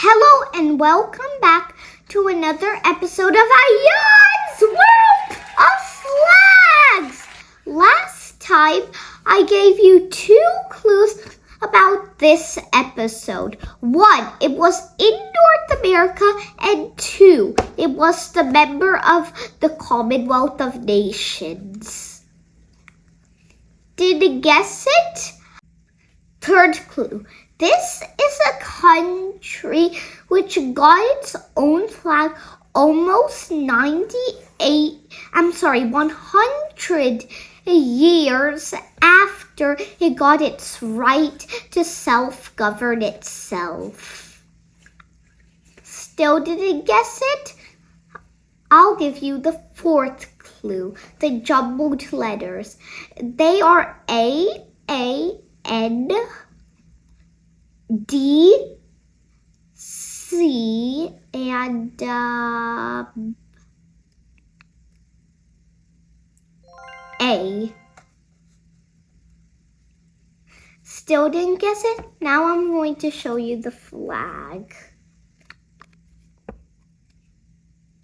Hello and welcome back to another episode of Ayaan's World of Flags! Last time I gave you 2 clues about this episode. 1, it was in North America, and 2, it was the member of the Commonwealth of Nations. Did you guess it? 3rd clue. This is a country which got its own flag almost 100 years after it got its right to self-govern itself. Still didn't guess it? I'll give you the 4th clue, the jumbled letters. They are A, N, D, C, and A. Still didn't guess it? Now I'm going to show you the flag.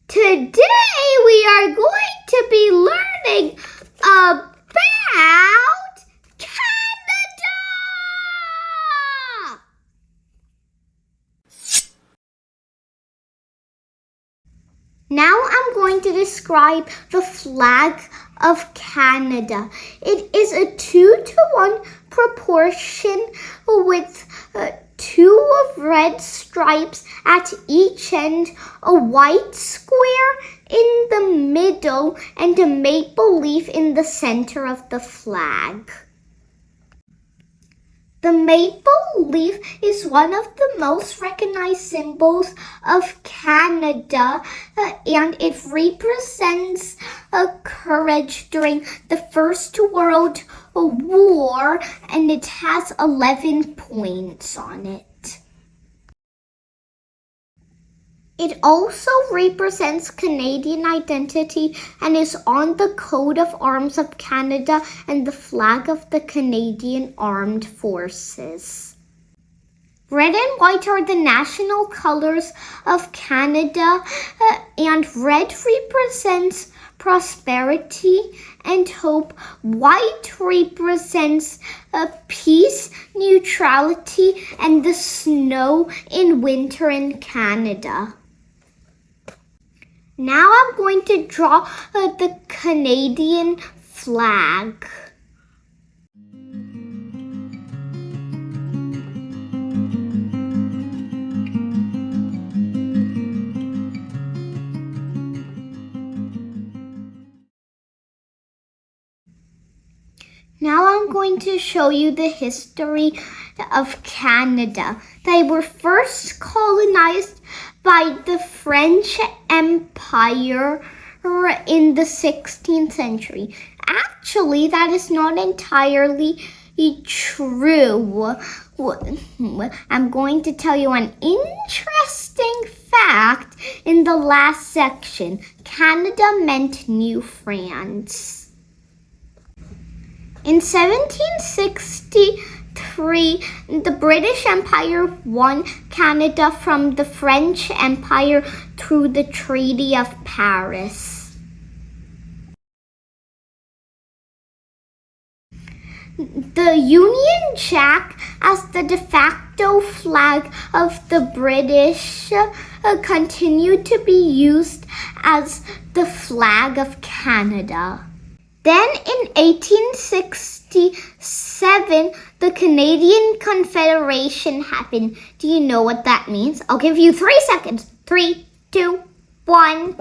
Today we are going to be learning about Canada! Now I'm going to describe the flag of Canada. It is a 2-to-1 proportion with 2 red stripes at each end, a white square in the middle, and a maple leaf in the center of the flag. The maple leaf is one of the most recognized symbols of Canada, and it represents courage during the First World War, and it has 11 points on it. It also represents Canadian identity and is on the coat of arms of Canada and the flag of the Canadian Armed Forces. Red and white are the national colors of Canada, and red represents prosperity and hope. White represents peace, neutrality, and the snow in winter in Canada. Now I'm going to draw the Canadian flag. Now I'm going to show you the history of Canada. They were first colonized by the French Empire in the 16th century. Actually, that is not entirely true. I'm going to tell you an interesting fact in the last section. Canada meant New France. In 1763, the British Empire won Canada from the French Empire through the Treaty of Paris. The Union Jack, as the de facto flag of the British, continued to be used as the flag of Canada. Then in 1867, the Canadian Confederation happened. Do you know what that means? I'll give you 3 seconds. 3, 2, 1.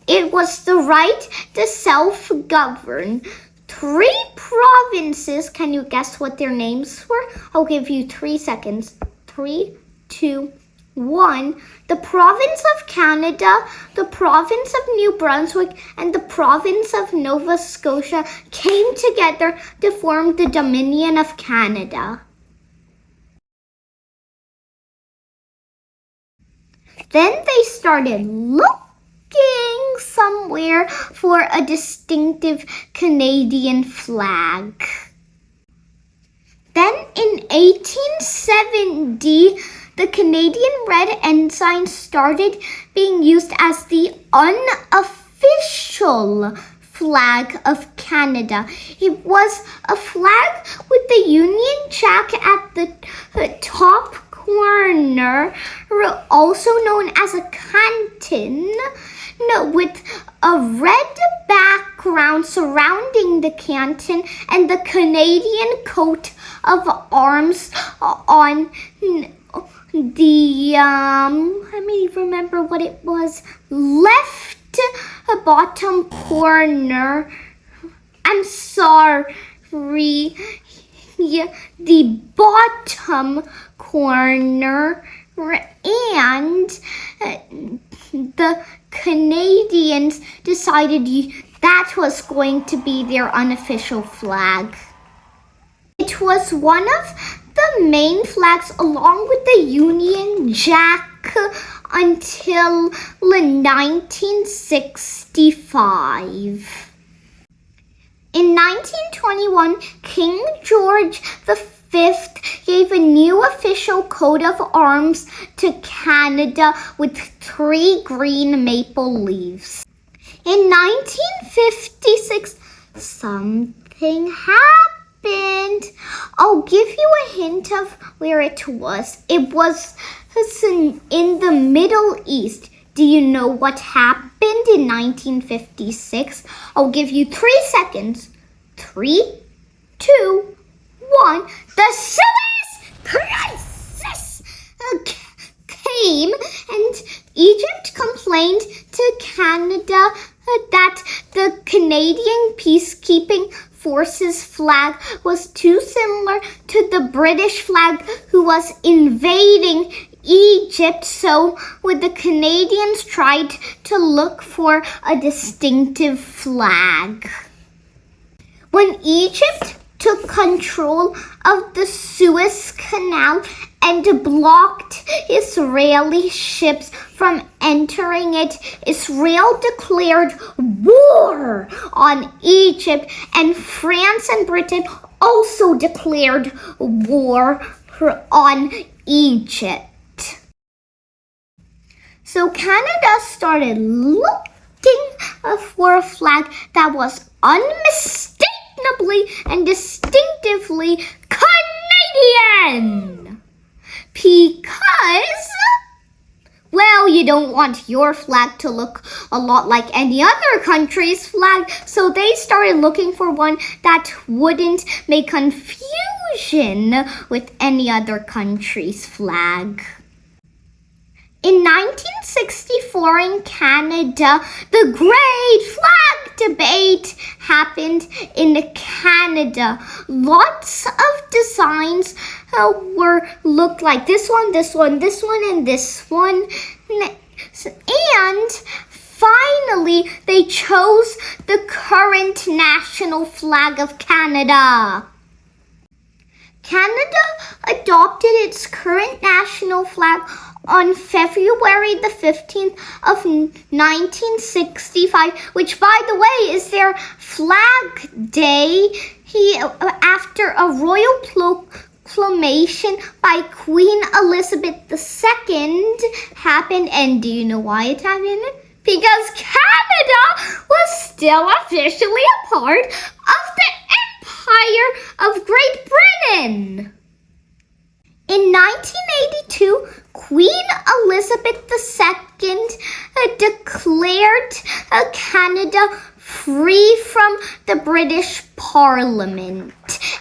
It was the right to self-govern. 3 provinces. Can you guess what their names were? I'll give you 3 seconds. 3, 2, 1. The province of Canada, the province of New Brunswick, and the province of Nova Scotia came together to form the Dominion of Canada. Then they started looking somewhere for a distinctive Canadian flag. Then in 1870, the Canadian red ensign started being used as the unofficial flag of Canada. It was a flag with the Union Jack at the top corner, also known as a canton, with a red background surrounding the canton and the Canadian coat of arms on the let me remember what it was, left bottom corner. I'm sorry, the bottom corner, and the Canadians decided that was going to be their unofficial flag. It was one of the main flags along with the Union Jack until 1965. In 1921, King George V gave a new official coat of arms to Canada with 3 green maple leaves. In 1956, something happened. I'll give you a hint of where it was. It was in the Middle East. Do you know what happened in 1956? I'll give you 3 seconds. 3, 2, 1. The Suez Crisis came, and Egypt complained to Canada that the Canadian peacekeeping forces flag was too similar to the British flag who was invading Egypt, so the Canadians tried to look for a distinctive flag. When Egypt took control of the Suez Canal and blocked Israeli ships from entering it, Israel declared war on Egypt, and France and Britain also declared war on Egypt. So Canada started looking for a flag that was unmistakably and distinctively Canadian. Because, well, you don't want your flag to look a lot like any other country's flag, so they started looking for one that wouldn't make confusion with any other country's flag. In 1964 in Canada, the Great Flag Debate happened in Canada. Lots of designs looked like this one, this one, this one, and this one. And finally, they chose the current national flag of Canada. Canada adopted its current national flag on February the 15th of 1965, which, by the way, is their flag day after a royal proclamation by Queen Elizabeth II happened. And do you know why it happened? Because Canada was still officially a part of the Empire of Great Britain. In 1982, Queen Elizabeth II declared Canada free from the British Parliament.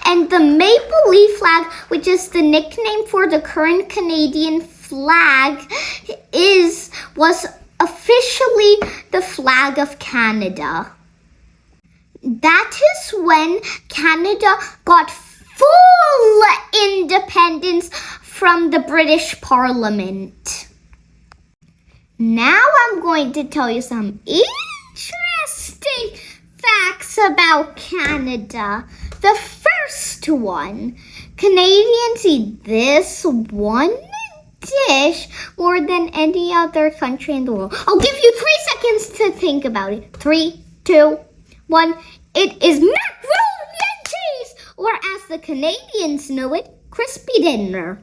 And the maple leaf flag, which is the nickname for the current Canadian flag, was officially the flag of Canada. That is when Canada got full independence from the British Parliament. Now I'm going to tell you some interesting facts about Canada. The first one, Canadians eat this one dish more than any other country in the world. I'll give you 3 seconds to think about it. 3, 2, 1. It is macaroni and cheese, or as the Canadians know it, crispy dinner.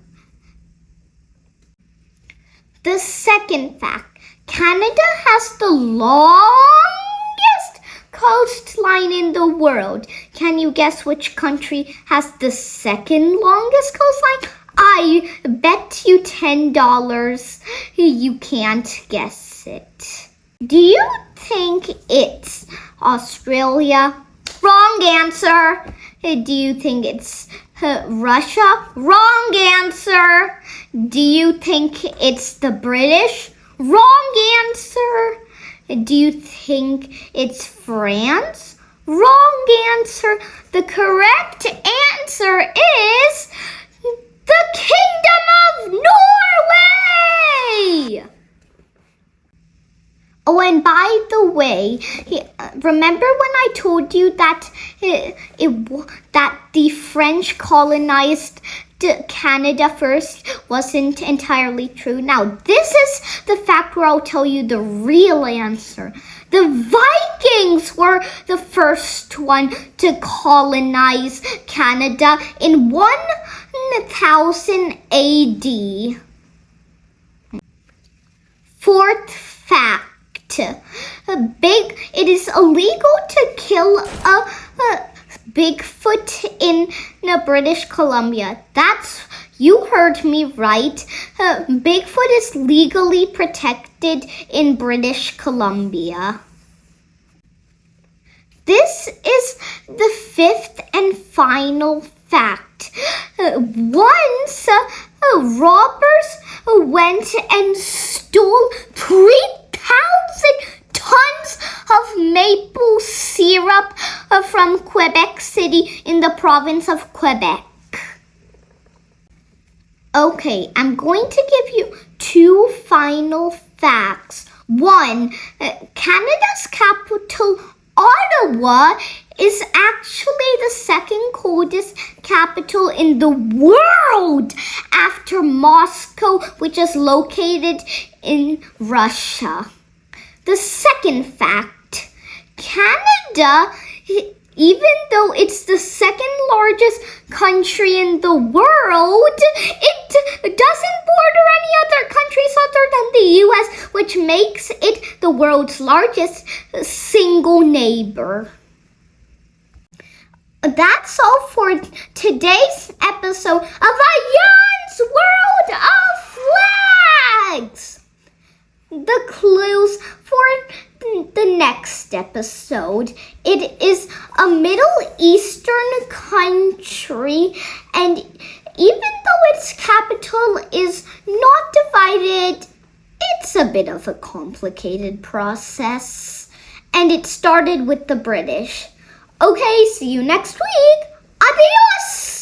The second fact, Canada has the longest coastline in the world. Can you guess which country has the second longest coastline? I bet you $10 you can't guess it. Do you think it's Australia? Wrong answer. Do you think it's Russia? Wrong answer. Do you think it's the British? Wrong answer. Do you think it's France? Wrong answer. The correct answer is the Kingdom of Norway! Oh, and by the way, remember when I told you that that the French colonized Canada first? Wasn't entirely true. Now, this is the fact where I'll tell you the real answer. The Vikings were the first one to colonize Canada in 1000 AD. Fourth fact. It is illegal to kill a Bigfoot in British Columbia. You heard me right. Bigfoot is legally protected in British Columbia. This is the fifth and final fact. Once robbers went and stole 3,000 tons of maple syrup from Quebec City in the province of Quebec. Okay, I'm going to give you two final facts. One, Canada's capital, Ottawa, is actually the second coldest capital in the world after Moscow, which is located in Russia. The second fact, Canada, even though it's the second largest country in the world, it doesn't border any other countries other than the US, which makes it the world's largest single neighbor. That's all for today's episode of Ayaan's World of Flags. The clues for the next episode. It is a Middle Eastern country, and even though its capital is not divided, it's a bit of a complicated process. And it started with the British. Okay, see you next week. Adios!